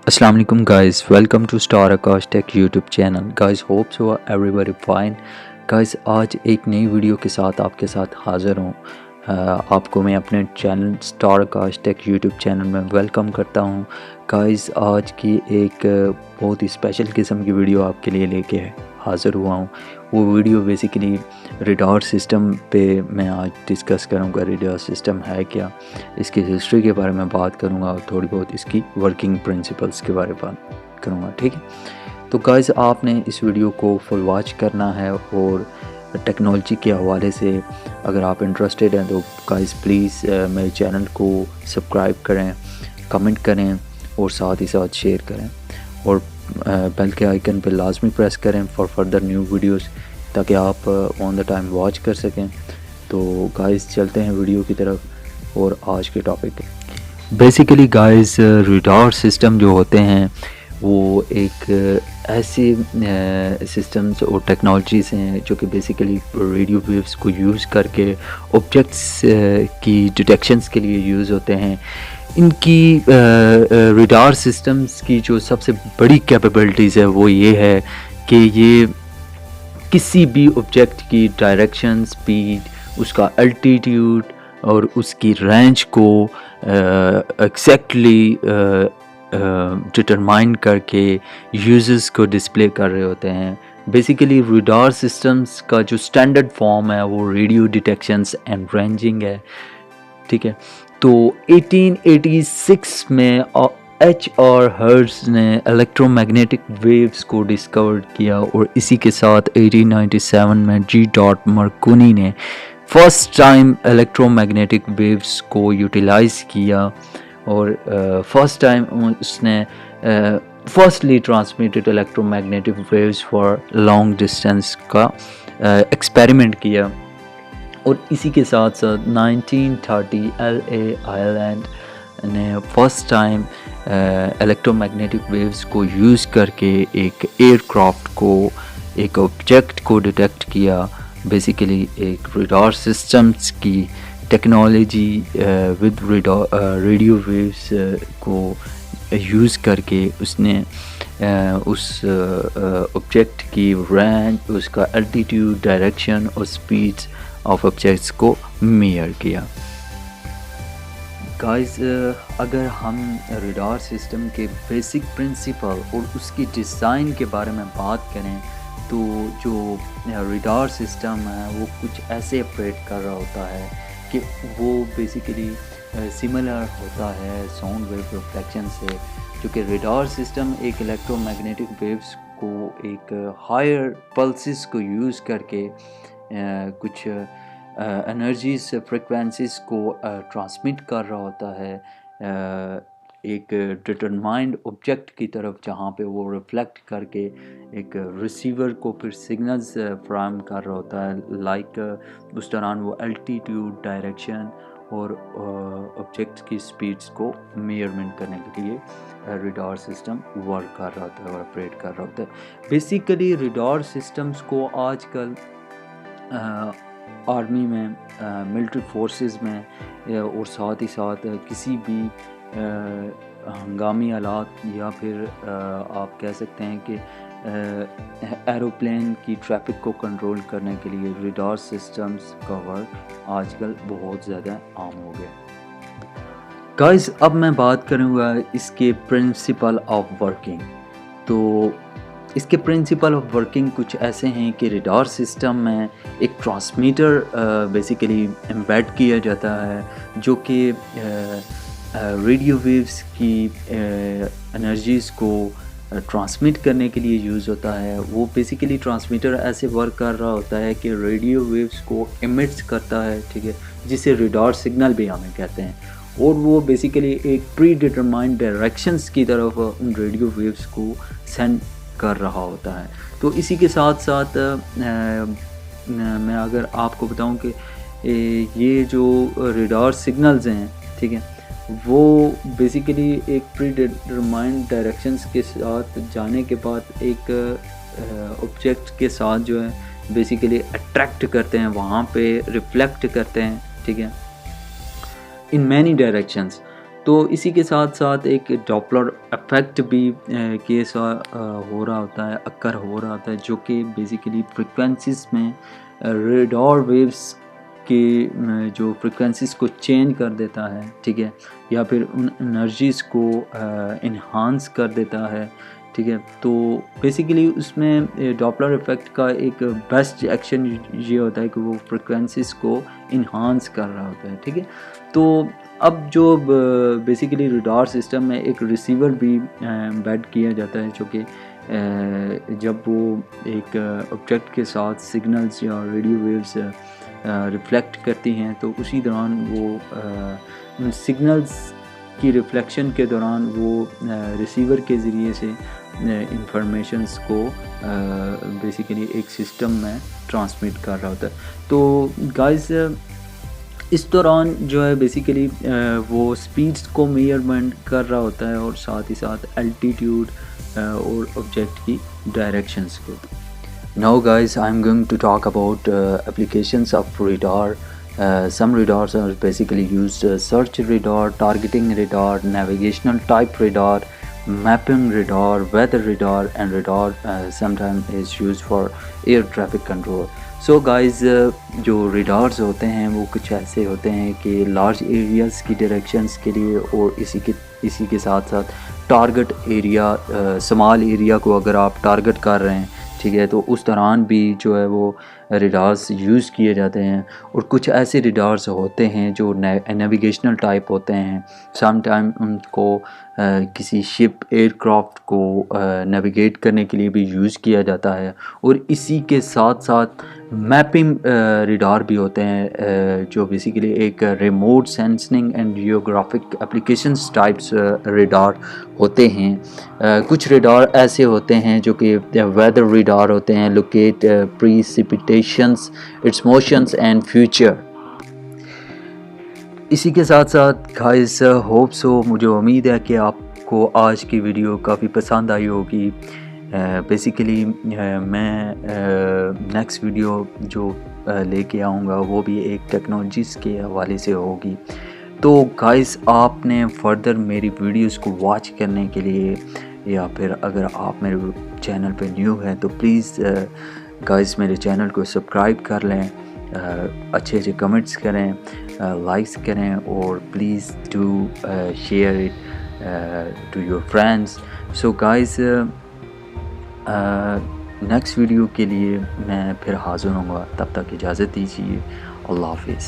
Assalamu alaikum guys, welcome to Star Akash Tech YouTube channel. Guys, hope so everybody fine. Guys, आज एक नई video के साथ आपके साथ हाज़िर हूँ। आपको मैं अपने चैनल स्टार आकाश टेक यूट्यूब चैनल में वेलकम करता हूँ। गाइस, आज की एक बहुत ही स्पेशल किस्म की वीडियो आपके लिए लेके हाज़िर हुआ हूँ। वो वीडियो बेसिकली रडार सिस्टम पे मैं आज डिस्कस करूँगा। रडार सिस्टम है क्या, इसकी हिस्ट्री के बारे में बात करूँगा और थोड़ी बहुत इसकी वर्किंग प्रिंसिपल्स के बारे में बात करूँगा। ठीक है, तो गाइस आपने इस वीडियो को फुल वॉच करना है और टेक्नोलॉजी के हवाले से अगर आप इंटरेस्टेड हैं तो गाइस प्लीज़ मेरे चैनल को सब्सक्राइब करें, कमेंट करें और साथ ही साथ शेयर करें और बेल के आइकन पर लाजमी प्रेस करें फॉर फर्दर न्यू वीडियोस, ताकि आप ऑन द टाइम वॉच कर सकें। तो गाइस चलते हैं वीडियो की तरफ और आज के topic basically guys radar system जो होते हैं वो एक ऐसी सिस्टम्स और टेक्नोलॉजीज़ हैं जो कि बेसिकली रेडियो वेव्स को यूज़ करके ऑब्जेक्ट्स की डिटेक्शंस के लिए यूज़ होते हैं। इनकी रडार सिस्टम्स की जो सबसे बड़ी कैपेबिलिटीज़ है वो ये है कि ये किसी भी ऑब्जेक्ट की डायरेक्शन, स्पीड, उसका अल्टीट्यूड और उसकी रेंज को एग्जैक्टली डिटरमाइन करके यूजर्स को डिस्प्ले कर रहे होते हैं। बेसिकली रडार सिस्टम्स का जो स्टैंडर्ड फॉर्म है वो रेडियो डिटेक्शंस एंड रेंजिंग है। ठीक है, तो 1886 में H.R. हर्ट्ज ने इलेक्ट्रोमैग्नेटिक वेव्स को डिस्कवर किया और इसी के साथ 1897 में G. मार्कोनी ने फर्स्ट टाइम इलेक्ट्रोमैग्नेटिक वेव्स को यूटिलाइज़ किया और फर्स्ट टाइम उसने firstly transmitted electromagnetic waves for long distance का एक्सपेरिमेंट किया। और इसी के साथ साथ 1930 LA आयरलैंड ने फर्स्ट टाइम इलेक्ट्रोमैग्नेटिक वेव्स को यूज़ करके एक एयरक्राफ्ट को, एक ऑब्जेक्ट को डिटेक्ट किया। बेसिकली एक रडार सिस्टम्स की टेक्नोलॉजी विद रेडियो वेव्स को यूज़ करके उसने उस ऑब्जेक्ट की रेंज, उसका एल्टीट्यूड, डायरेक्शन और स्पीड्स ऑफ ऑब्जेक्ट्स को मेजर किया। गाइस, अगर हम रडार सिस्टम के बेसिक प्रिंसिपल और उसकी डिज़ाइन के बारे में बात करें तो जो रडार सिस्टम है वो कुछ ऐसे ऑपरेट कर रहा होता है कि वो बेसिकली सिमिलर होता है साउंड वेव रिफ्लेक्शन से, जो कि रडार सिस्टम एक इलेक्ट्रोमैग्नेटिक वेव्स को एक हायर पल्सेस को यूज़ करके कुछ एनर्जीज, फ्रिक्वेंसीज को ट्रांसमिट कर रहा होता है एक डिटरमाइंड ऑब्जेक्ट की तरफ, जहाँ पे वो रिफ्लेक्ट करके एक रिसीवर को फिर सिग्नल्स फ्राहम कर रहा होता है। लाइक उस दौरान वो एल्टीट्यूड, डायरेक्शन और ऑब्जेक्ट की स्पीड्स को मेजरमेंट करने के लिए रडार सिस्टम वर्क कर रहा होता है और ऑपरेट कर रहा होता है। बेसिकली रडार सिस्टम्स को आजकल आर्मी में, मिलिट्री फोर्सेस में और साथ ही साथ किसी भी हंगामी हालात या फिर आप कह सकते हैं कि एरोप्लेन की ट्रैफिक को कंट्रोल करने के लिए रडार सिस्टम्स का वर्क आजकल बहुत ज़्यादा आम हो गया। गाइस, अब मैं बात करूँगा इसके प्रिंसिपल ऑफ वर्किंग। तो इसके प्रिंसिपल ऑफ वर्किंग कुछ ऐसे हैं कि रडार सिस्टम में एक ट्रांसमीटर बेसिकली एम्बेड किया जाता है जो कि रेडियो वेव्स की एनर्जीज़ को ट्रांसमिट करने के लिए यूज़ होता है। वो बेसिकली ट्रांसमीटर ऐसे वर्क कर रहा होता है कि रेडियो वेव्स को इमिट्स करता है, ठीक है, जिसे रडार सिग्नल भी हमें कहते हैं, और वो बेसिकली एक प्री डिटरमाइंड डायरेक्शंस की तरफ उन रेडियो वेव्स को सेंड कर रहा होता है। तो इसी के साथ साथ मैं अगर आपको बताऊं कि ये जो रडार सिग्नल्स हैं, ठीक है, वो बेसिकली एक प्री डिटरमाइंड डायरेक्शंस के साथ जाने के बाद एक ऑब्जेक्ट के साथ जो है बेसिकली अट्रैक्ट करते हैं, वहाँ पे रिफ्लेक्ट करते हैं, ठीक है, इन मैनी डायरेक्शंस। तो इसी के साथ साथ एक डॉपलर इफेक्ट भी केस हो रहा होता है, अक्कर हो रहा होता है, जो कि बेसिकली फ्रिक्वेंसीज में रेडार वेव्स की जो फ्रिक्वेंसीज को चेंज कर देता है, ठीक है, या फिर उन एनर्जीज़ को इन्हांस कर देता है, ठीक है। तो बेसिकली उसमें डॉपलर इफेक्ट का एक बेस्ट एक्शन ये होता है कि वो फ्रिक्वेंसीज को इन्हांस कर रहा होता है, ठीक है। तो अब जो बेसिकली रडार सिस्टम में एक रिसीवर भी एम्बेड किया जाता है, जो कि जब वो एक ऑब्जेक्ट के साथ सिग्नल्स या रेडियो वेव्स रिफ्लेक्ट करती हैं, तो उसी दौरान वो उन सिग्नल्स की रिफ्लेक्शन के दौरान वो रिसीवर के ज़रिए से इंफॉर्मेशंस को बेसिकली एक सिस्टम में ट्रांसमिट कर रहा होता है। तो गाइस इस दौरान जो है बेसिकली वो स्पीड्स को मेजरमेंट कर रहा होता है और साथ ही साथ एल्टीट्यूड और ऑब्जेक्ट की डायरेक्शंस को। Now guys, I'm going to talk about applications of radar. Some radars are basically used: search radar, targeting radar, navigational type radar, mapping radar, weather radar, and radar sometimes is used for air traffic control. So guys, जो radars होते हैं वो कुछ ऐसे होते हैं कि large areas की directions के लिए, और इसी के साथ साथ टारगेट एरिया, स्मॉल एरिया को अगर आप टारगेट कर रहे हैं, ठीक है, तो उस दौरान भी जो है वो रेडार्स यूज़ किए जाते हैं। और कुछ ऐसे रेडार्स होते हैं जो नेविगेशनल टाइप होते हैं। सम टाइम उनको किसी शिप एयरक्राफ्ट को नेविगेट करने के लिए भी यूज़ किया जाता है। और इसी के साथ साथ मैपिंग रेडार भी होते हैं, जो बेसिकली एक remote sensing and geographic applications types radar होते हैं। कुछ रेडार ऐसे होते हैं जो कि वेदर रेडार होते हैं, locate precipitations, its motions and future. इसी के साथ साथ गाइस, होप सो, मुझे उम्मीद है कि आपको आज की वीडियो काफ़ी पसंद आई होगी। बेसिकली मैं नेक्स्ट वीडियो जो लेके आऊँगा वो भी एक टेक्नोलॉजीज़ के हवाले से होगी। तो गाइस, आपने फर्दर मेरी वीडियोस को वॉच करने के लिए, या फिर अगर आप मेरे चैनल पे न्यू हैं तो प्लीज़ गाइस मेरे चैनल को सब्सक्राइब कर लें, अच्छे कमेंट्स करें, लाइक्स करें, और please do share it to your friends. So guys, next video के लिए मैं फिर हाज़िर होऊंगा, तब तक इजाज़त दीजिए। अल्लाह हाफिज़।